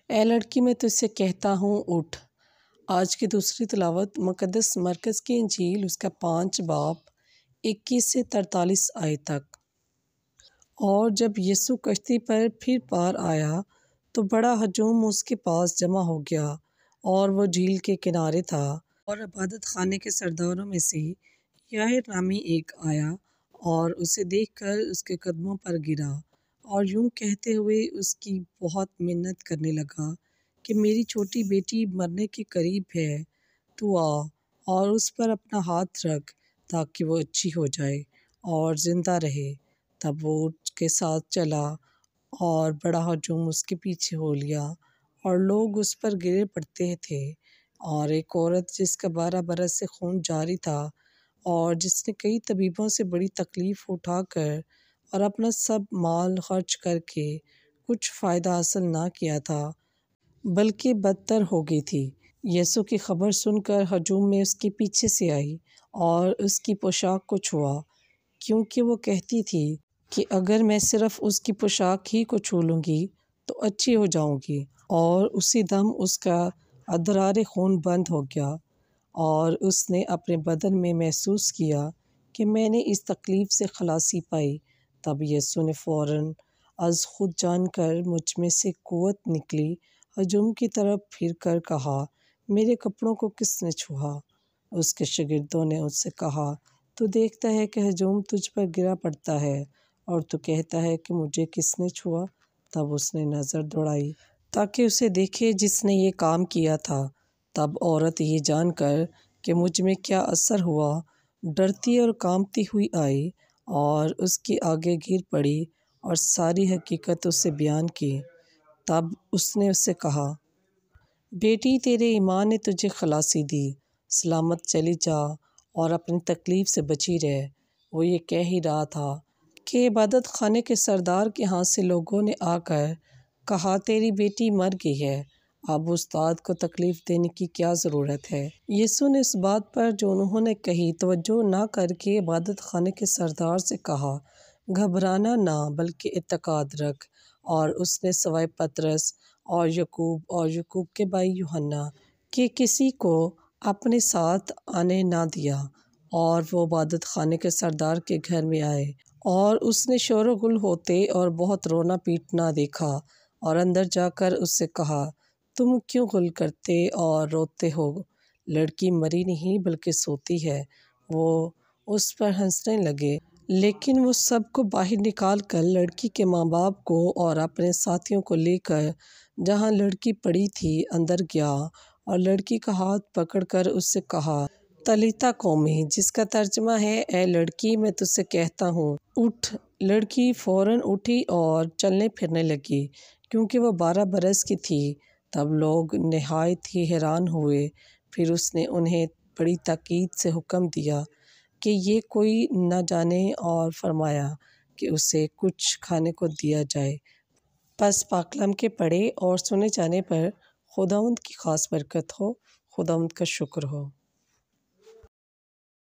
اے لڑکی میں تجھ سے کہتا ہوں اٹھ۔ آج کی دوسری تلاوت مقدس مرکز کی انجیل اس کا 5 باب 21 سے 43 آیت تک۔ اور جب یسوع کشتی پر پھر پار آیا تو بڑا ہجوم اس کے پاس جمع ہو گیا، اور وہ جھیل کے کنارے تھا، اور عبادت خانے کے سرداروں میں سے یائر نامی ایک آیا اور اسے دیکھ کر اس کے قدموں پر گرا اور یوں کہتے ہوئے اس کی بہت منت کرنے لگا کہ میری چھوٹی بیٹی مرنے کے قریب ہے، تو آ اور اس پر اپنا ہاتھ رکھ تاکہ وہ اچھی ہو جائے اور زندہ رہے۔ تب وہ اٹھ کے ساتھ چلا اور بڑا ہجوم اس کے پیچھے ہو لیا، اور لوگ اس پر گرے پڑتے تھے۔ اور ایک عورت جس کا 12 برس سے خون جاری تھا اور جس نے کئی طبیبوں سے بڑی تکلیف اٹھا کر اور اپنا سب مال خرچ کر کے کچھ فائدہ حاصل نہ کیا تھا بلکہ بدتر ہو گئی تھی، یسوع کی خبر سن کر ہجوم میں اس کے پیچھے سے آئی اور اس کی پوشاک کو چھوا، کیونکہ وہ کہتی تھی کہ اگر میں صرف اس کی پوشاک ہی کو چھو لوں گی تو اچھی ہو جاؤں گی۔ اور اسی دم اس کا ادرار خون بند ہو گیا، اور اس نے اپنے بدن میں محسوس کیا کہ میں نے اس تکلیف سے خلاصی پائی۔ تب یسوع نے فوراً از خود جان کر مجھ میں سے قوت نکلی ہجوم کی طرف پھر کر کہا، میرے کپڑوں کو کس نے چھوا؟ اس کے شاگردوں نے اس سے کہا، تو دیکھتا ہے کہ ہجوم تجھ پر گرا پڑتا ہے اور تو کہتا ہے کہ مجھے کس نے چھوا؟ تب اس نے نظر دوڑائی تاکہ اسے دیکھے جس نے یہ کام کیا تھا۔ تب عورت یہ جان کر کہ مجھ میں کیا اثر ہوا، ڈرتی اور کانپتی ہوئی آئی اور اس کے آگے گر پڑی اور ساری حقیقت اسے بیان کی۔ تب اس نے اس سے کہا، بیٹی تیرے ایمان نے تجھے خلاصی دی، سلامت چلی جا اور اپنی تکلیف سے بچی رہ۔ وہ یہ کہہ ہی رہا تھا کہ عبادت خانے کے سردار کے ہاں سے لوگوں نے آ کر کہا، تیری بیٹی مر گئی ہے، اب استاد کو تکلیف دینے کی کیا ضرورت ہے؟ یسوع نے اس بات پر جو انہوں نے کہی توجہ نہ کر کے عبادت خانے کے سردار سے کہا، گھبرانا نہ بلکہ اعتقاد رکھ۔ اور اس نے سوائے پطرس اور یعقوب کے بھائی یوحنا کے کسی کو اپنے ساتھ آنے نہ دیا، اور وہ عبادت خانے کے سردار کے گھر میں آئے، اور اس نے شور و غل ہوتے اور بہت رونا پیٹنا دیکھا، اور اندر جا کر اس سے کہا، تم کیوں غل کرتے اور روتے ہو؟ لڑکی مری نہیں بلکہ سوتی ہے۔ وہ اس پر ہنسنے لگے، لیکن وہ سب کو باہر نکال کر لڑکی کے ماں باپ کو اور اپنے ساتھیوں کو لے کر جہاں لڑکی پڑی تھی اندر گیا، اور لڑکی کا ہاتھ پکڑ کر اس سے کہا، تلیتا کومی، جس کا ترجمہ ہے، اے لڑکی میں تجھ سے کہتا ہوں اٹھ۔ لڑکی فوراً اٹھی اور چلنے پھرنے لگی، کیونکہ وہ 12 برس کی تھی۔ تب لوگ نہایت ہی حیران ہوئے۔ پھر اس نے انہیں بڑی تاکید سے حکم دیا کہ یہ کوئی نہ جانے، اور فرمایا کہ اسے کچھ کھانے کو دیا جائے۔ پس پاک کلام کے پڑھے اور سنے جانے پر خداوند کی خاص برکت ہو۔ خداوند کا شکر ہو۔